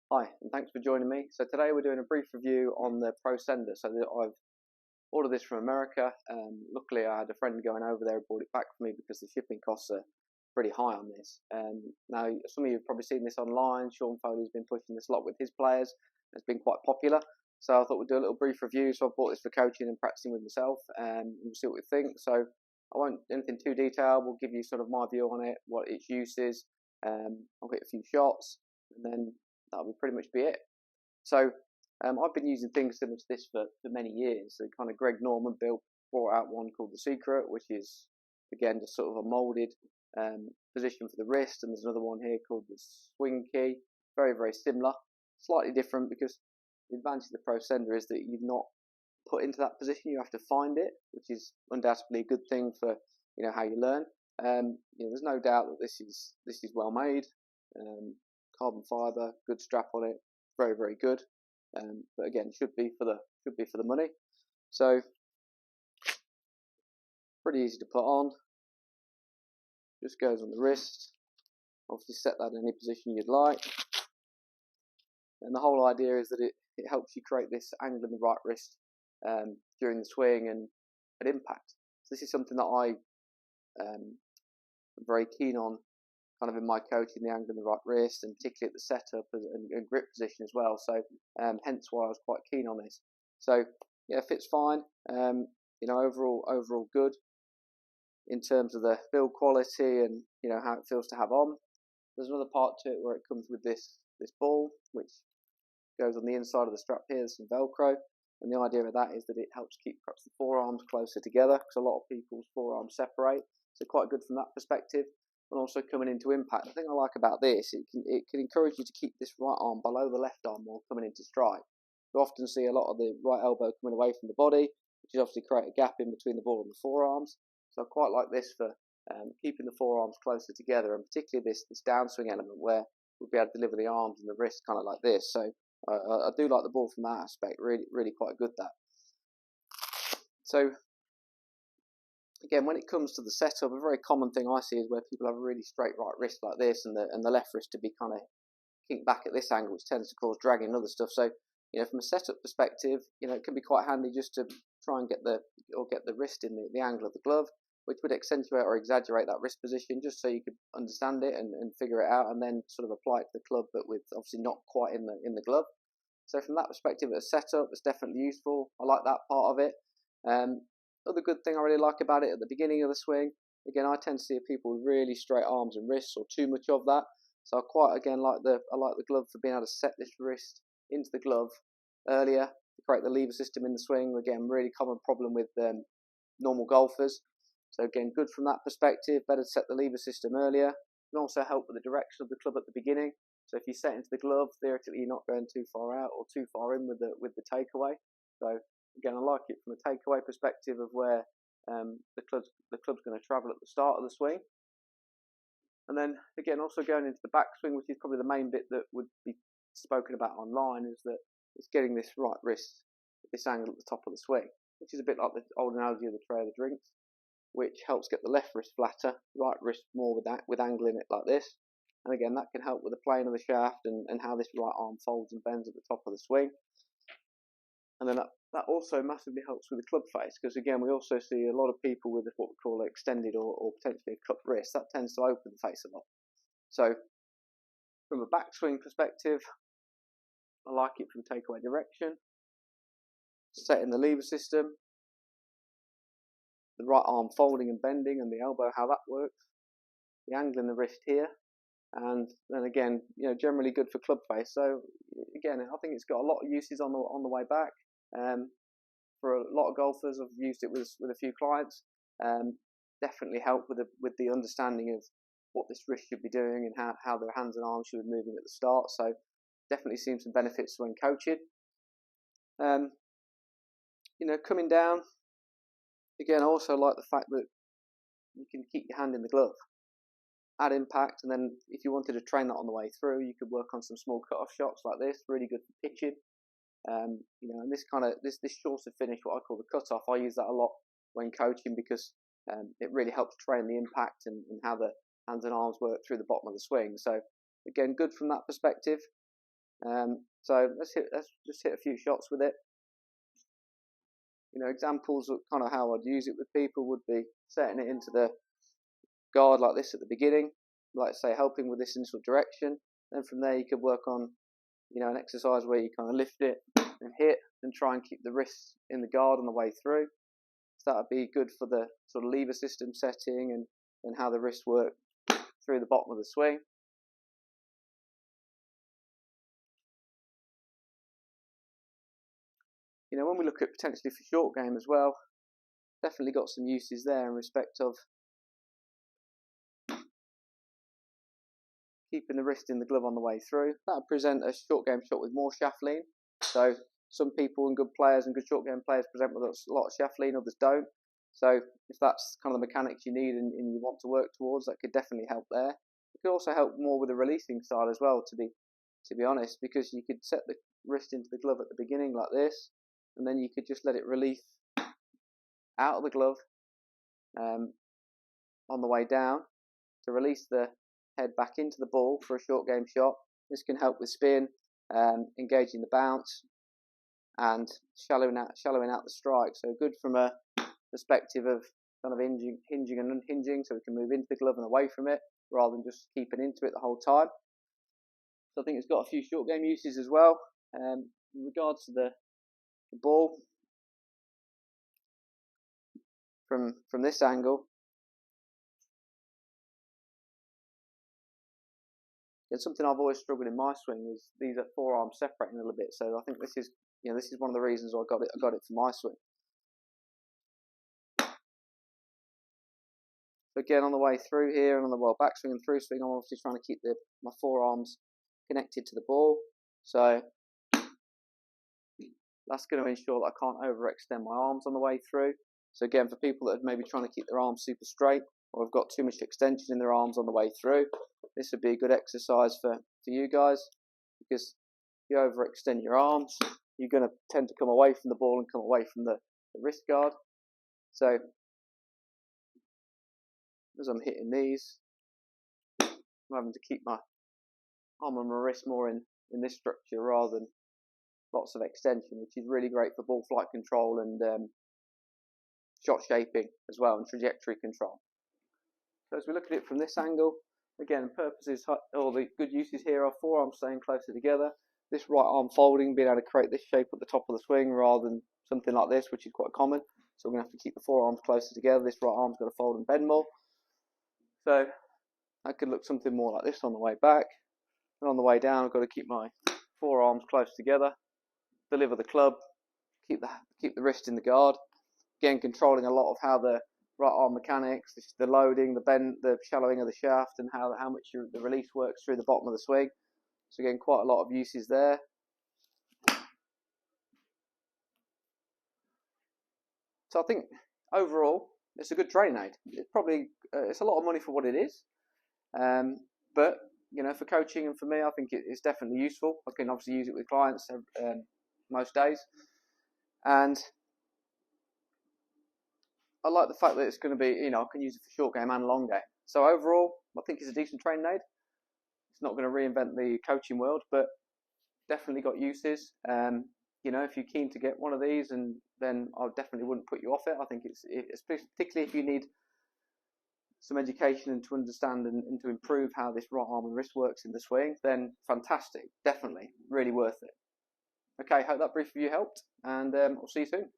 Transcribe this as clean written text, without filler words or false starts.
Hi, and thanks for joining me. So today we're doing a brief review on the Prosendr. So I've ordered this from America. Luckily, I had a friend going over there and brought it back for me because the shipping costs are pretty high on this. Now, some of you have probably seen this online. Sean Foley's been pushing this a lot with his players. It's been quite popular. So I thought we'd do a little brief review. So I bought this for coaching and practicing with myself, and we'll see what we think. So I won't anything too detailed. We'll give you sort of my view on it, what its use is. I'll hit a few shots, and then that'll pretty much be it. So I've been using things similar to this for many years. So kind of Greg Norman brought out one called The Secret, which is again just sort of a molded position for the wrist, and there's another one here called the Swing Key. Very, very similar, slightly different because the advantage of the Prosendr is that you've not put into that position. You have to find it, which is undoubtedly a good thing for how you learn. There's no doubt that this is well made. Carbon fibre, good strap on it, very, very good. But again, should be for the money. So pretty easy to put on. Just goes on the wrist. Obviously set that in any position you'd like. And the whole idea is that it helps you create this angle in the right wrist during the swing and at impact. So this is something that I am very keen on, kind of in my coaching, the angle in the right wrist, and particularly at the setup and grip position as well. So hence why I was quite keen on this. So yeah, fits fine. Overall good in terms of the build quality and how it feels to have on. There's another part to it where it comes with this ball, which goes on the inside of the strap here. There's some Velcro, and the idea of that is that it helps keep perhaps the forearms closer together, because a lot of people's forearms separate. So quite good from that perspective. And also coming into impact, the thing I like about this, it can encourage you to keep this right arm below the left arm while coming into strike. You often see a lot of the right elbow coming away from the body, which is obviously create a gap in between the ball and the forearms. So I quite like this for keeping the forearms closer together, and particularly this downswing element where we'll be able to deliver the arms and the wrist kind of like this. So I do like the ball from that aspect. Really quite good that. So again, when it comes to the setup, a very common thing I see is where people have a really straight right wrist like this, and the left wrist to be kind of kinked back at this angle, which tends to cause dragging and other stuff. So from a setup perspective, it can be quite handy just to try and get the wrist in the angle of the glove, which would accentuate or exaggerate that wrist position, just so you could understand it and figure it out, and then sort of apply it to the club, but with obviously not quite in the glove. So from that perspective, as a setup, it's definitely useful. I like that part of it. Other good thing I really like about it at the beginning of the swing, again, I tend to see people with really straight arms and wrists, or too much of that. So I quite again like the glove for being able to set this wrist into the glove earlier to create the lever system in the swing. Again, really common problem with normal golfers. So again, good from that perspective. Better to set the lever system earlier. Can also help with the direction of the club at the beginning. So if you set into the glove, theoretically you're not going too far out or too far in with the takeaway. So again, I like it from a takeaway perspective of where the club's going to travel at the start of the swing. And then again, also going into the backswing, which is probably the main bit that would be spoken about online, is that it's getting this right wrist at this angle at the top of the swing, which is a bit like the old analogy of the tray of the drinks, which helps get the left wrist flatter, right wrist more with angle in it like this. And again, that can help with the plane of the shaft and how this right arm folds and bends at the top of the swing. And then that also massively helps with the club face, because again, we also see a lot of people with what we call extended or potentially a cupped wrist. That tends to open the face a lot. So from a backswing perspective, I like it from takeaway direction, setting the lever system, the right arm folding and bending, and the elbow, how that works, the angle in the wrist here, and then again, generally good for club face. So again, I think it's got a lot of uses on the way back. For a lot of golfers, I've used it with a few clients. Definitely help with the understanding of what this wrist should be doing and how their hands and arms should be moving at the start. So definitely seen some benefits when coaching. Coming down, again, I also like the fact that you can keep your hand in the glove at impact, and then if you wanted to train that on the way through, you could work on some small cut-off shots like this. Really good for pitching. And this shorter finish, what I call the cut-off, I use that a lot when coaching, because it really helps train the impact and how the hands and arms work through the bottom of the swing. So again, good from that perspective. So let's just hit a few shots with it. You know, examples of kind of how I'd use it with people would be setting it into the guard like this at the beginning, like say helping with this initial direction. Then from there you could work on, you know, an exercise where you kind of lift it and hit and try and keep the wrists in the guard on the way through. So that would be good for the sort of lever system setting and how the wrists work through the bottom of the swing. You know, when we look at potentially for short game as well, definitely got some uses there in respect of keeping the wrist in the glove on the way through. That would present a short game shot with more shaft lean. So some people and good players and good short game players present with a lot of shaft lean, others don't. So if that's kind of the mechanics you need and you want to work towards, that could definitely help there. It could also help more with the releasing style as well, to be honest, because you could set the wrist into the glove at the beginning like this, and then you could just let it release out of the glove on the way down to release the head back into the ball for a short game shot. This can help with spin, engaging the bounce, and shallowing out the strike. So good from a perspective of kind of hinging and unhinging, so we can move into the glove and away from it rather than just keeping into it the whole time. So I think it's got a few short game uses as well. In regards to the ball, from this angle, it's something I've always struggled in my swing is these forearms separating a little bit. So I think this is one of the reasons I got it for my swing. So again, on the way through here and on the backswing and through swing, I'm obviously trying to keep my forearms connected to the ball. So that's going to ensure that I can't overextend my arms on the way through. So again, for people that are maybe trying to keep their arms super straight or have got too much extension in their arms on the way through, this would be a good exercise for you guys, because if you overextend your arms, you're going to tend to come away from the ball and come away from the wrist guard. So as I'm hitting these, I'm having to keep my arm and my wrist more in this structure rather than lots of extension, which is really great for ball flight control and shot shaping as well, and trajectory control. So as we look at it from this angle, again, purposes, all the good uses here are forearms staying closer together, this right arm folding, being able to create this shape at the top of the swing rather than something like this, which is quite common. So we're going to have to keep the forearms closer together. This right arm's got to fold and bend more. So that could look something more like this on the way back. And on the way down, I've got to keep my forearms close together, deliver the club, keep the wrist in the guard. Again, controlling a lot of how the right arm mechanics, the loading, the bend, the shallowing of the shaft, and how much the release works through the bottom of the swing. So again, quite a lot of uses there. So I think overall, it's a good training aid. It's probably it's a lot of money for what it is, but you know, for coaching and for me, I think it's definitely useful. I can obviously use it with clients most days, and I like the fact that it's going to be, you know, I can use it for short game and long game. So overall, I think it's a decent training aid. It's not going to reinvent the coaching world, but definitely got uses. You know, if you're keen to get one of these, and then I definitely wouldn't put you off it. I think it's particularly if you need some education and to understand and to improve how this right arm and wrist works in the swing, then fantastic, definitely, really worth it. Okay, hope that brief review helped, and I'll see you soon.